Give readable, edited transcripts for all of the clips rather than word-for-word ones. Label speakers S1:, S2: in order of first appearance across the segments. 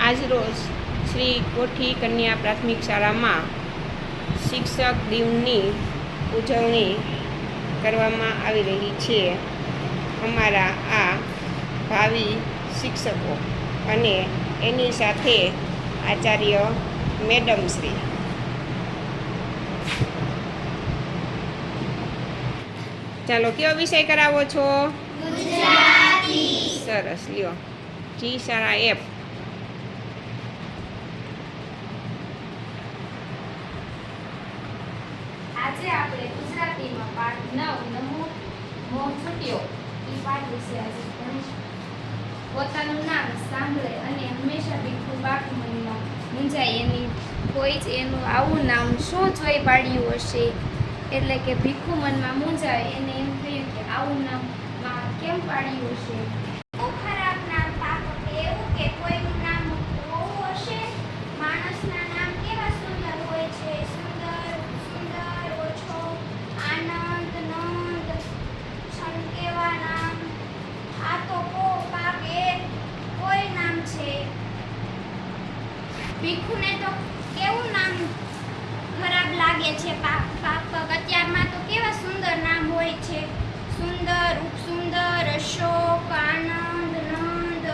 S1: આજરોજ શ્રી કોઠી કન્યા પ્રાથમિક શાળામાં શિક્ષક દિનની ઉજવણી કરવામાં આવી રહી છે. અમારા આ ભાવિ શિક્ષકો અને એની સાથે આચાર્ય મેડમ શ્રી. ચાલો, કયો વિષય કરાવો છો?
S2: ગુજરાતી.
S1: સરસ, લ્યો. જી શાળા એપ.
S2: આજે આપણે ગુજરાતીમાં પાઠ 9 નમો મોં છૂટ્યો એ પાઠ વિશે આજે ભણીશું. પોતાનું નામ સાંભળે અને હંમેશા ભીખુ બાપ મનમાં મૂંઝાય એની કોઈ જ એનું આવું નામ શું જોઈ પાડ્યું હશે, એટલે કે ભીખુ મનમાં મૂંઝાય એને એમ થયું કે આવું નામ કેમ પાડ્યું હશે. ખરાબ નામ પાપક એવું કે કોઈનું નામ હોવું હશે. માણસના નામ કેવા સુંદર હોય છે, સુંદર, ઓછો, આનંદ, નંદ, છનકેવા નામ. આ તો પાપ એ કોઈ નામ છે. ભીખુને તો કેવું નામ ખરાબ લાગે છે, પાપક. અત્યારમાં તો કેવા સુંદર નામ હોય છે, સુંદર, ઉપસુંદર, અશોક, આનંદ, નંદ,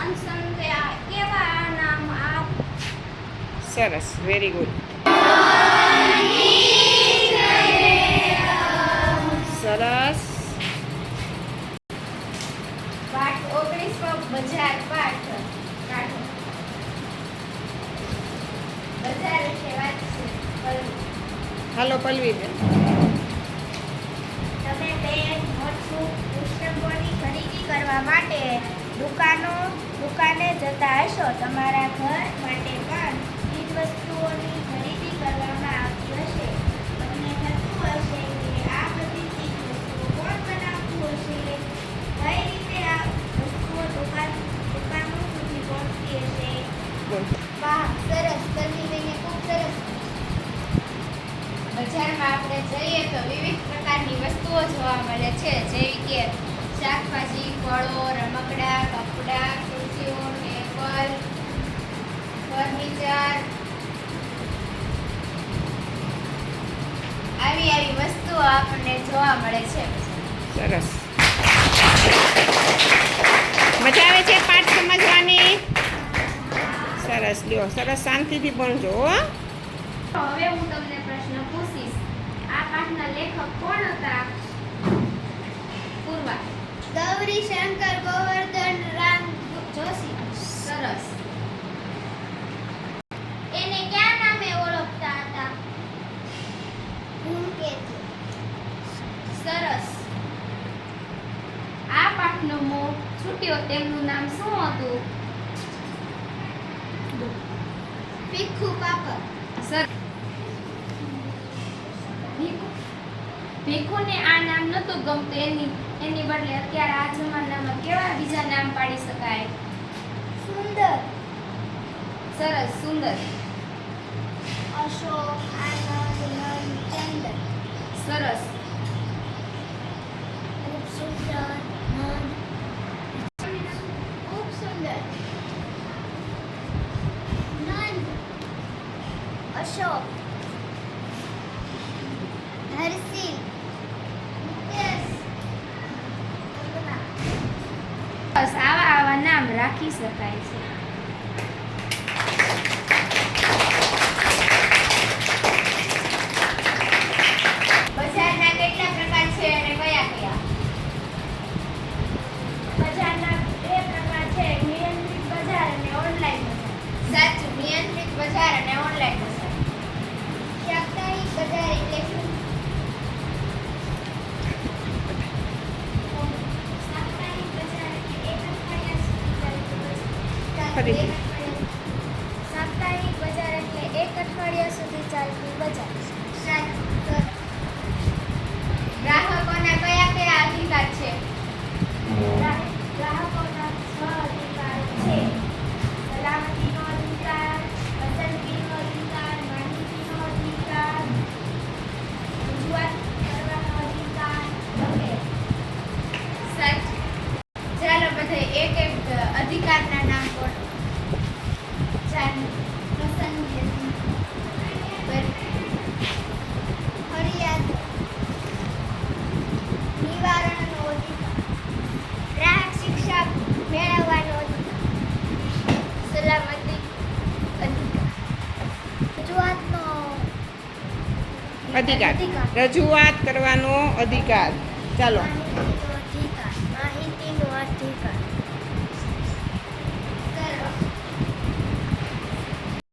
S2: અનસંધ્યા, કેવા નામ આપ.
S1: સરસ, વેરી ગુડ. સરસ.
S2: પાઠ 19 બજાર પાઠ કાઢો. બજાર વિશે વાત છે.
S1: હાલો પલ્લવીબેન.
S2: તમે પેન, નોટબુક, પુસ્તકોની ખરીદી કરવા માટે દુકાને જતા હશો. તમારા ઘર માટે પણ ચીજ વસ્તુઓની ખરીદી કરવામાં આવતી હશે. તમને થતું હશે કે આ બધી ચીજ વસ્તુઓ કોણ બનાવતું હશે, કઈ રીતે આ વસ્તુઓ દુકાનો સુધી પહોંચતી હશે. વાહ, સરસ. તન્વીબેને ખૂબ સરસ. બજારમાં આપણે જઈએ તો વિવિધ પ્રકારની વસ્તુઓ જોવા મળે છે, જેવી કે શાકભાજી, ફળો, રમકડા, કપડાં, ખુરશીઓ, ટેબલ, ફર્નિચર, આવી વસ્તુઓ આપણને જોવા મળે છે.
S1: સરસ. મજા આવે છે પાઠ સમજવાની? સરસ, લ્યો. સરસ, શાંતિથી ભણજો હો.
S2: હવે હું તમને પ્રશ્ન પૂછીશ. આ પાઠના લેખક કોણ હતા? પૂર્વા. ગૌરી શંકર ગોવર્ધન રામ જોશી. સરસ. એને કયા નામે ઓળખતા હતા? ધૂમકેતુ. સરસ. આ પાઠનો મોં છૂટ્યો તેમનું નામ શું હતું? ભીખુ બાપા. સરસ. ભીખુને આ નામ નહોતું ગમતું, એની બદલે અત્યારે આ જમાનામાં કેવા બીજા નામ પાડી શકાય? સુંદર. સરસ, સુંદર. અશોક, આનંદ, નંદ, ચંદ્ર. સરસ. ઉપસુંદર, નંદ, ઉપસુંદર, નંદ, અશોક, હર્ષિલ, મુકેશ. બસ આવા નામ રાખી શકાય છે. બજારના કેટલા પ્રકાર છે અને કયા કયા? બજારના બે પ્રકાર છે, નિયંત્રિત બજાર અને ઓનલાઈન બજાર. સાચું, નિયંત્રિત બજાર અને ઓનલાઈન બજાર. સાપ્તાહિક બજાર એટલે શું? સાપ્તાહિક બજાર એટલે એક અઠવાડિયા સુધી ચાલતું બજાર. સાપ્તાહિક બજાર એટલે એક અઠવાડિયા સુધી ચાલતું બજાર. સાચું. ગ્રાહકોના કયા કયા અધિકાર છે? ગ્રાહકોના 6 અધિકારો છે. સલામતીનો અધિકાર, પસંદગીનો અધિકાર, માહિતીનો અધિકાર, રજૂઆત કરવાનો અધિકાર વગેરે. સાચું. ચાલો બધા એક એક અધિકારના નામ બોલો.
S1: અધિકાર રજૂઆત કરવાનો અધિકાર. ચાલો.
S3: માહિતીનો અધિકાર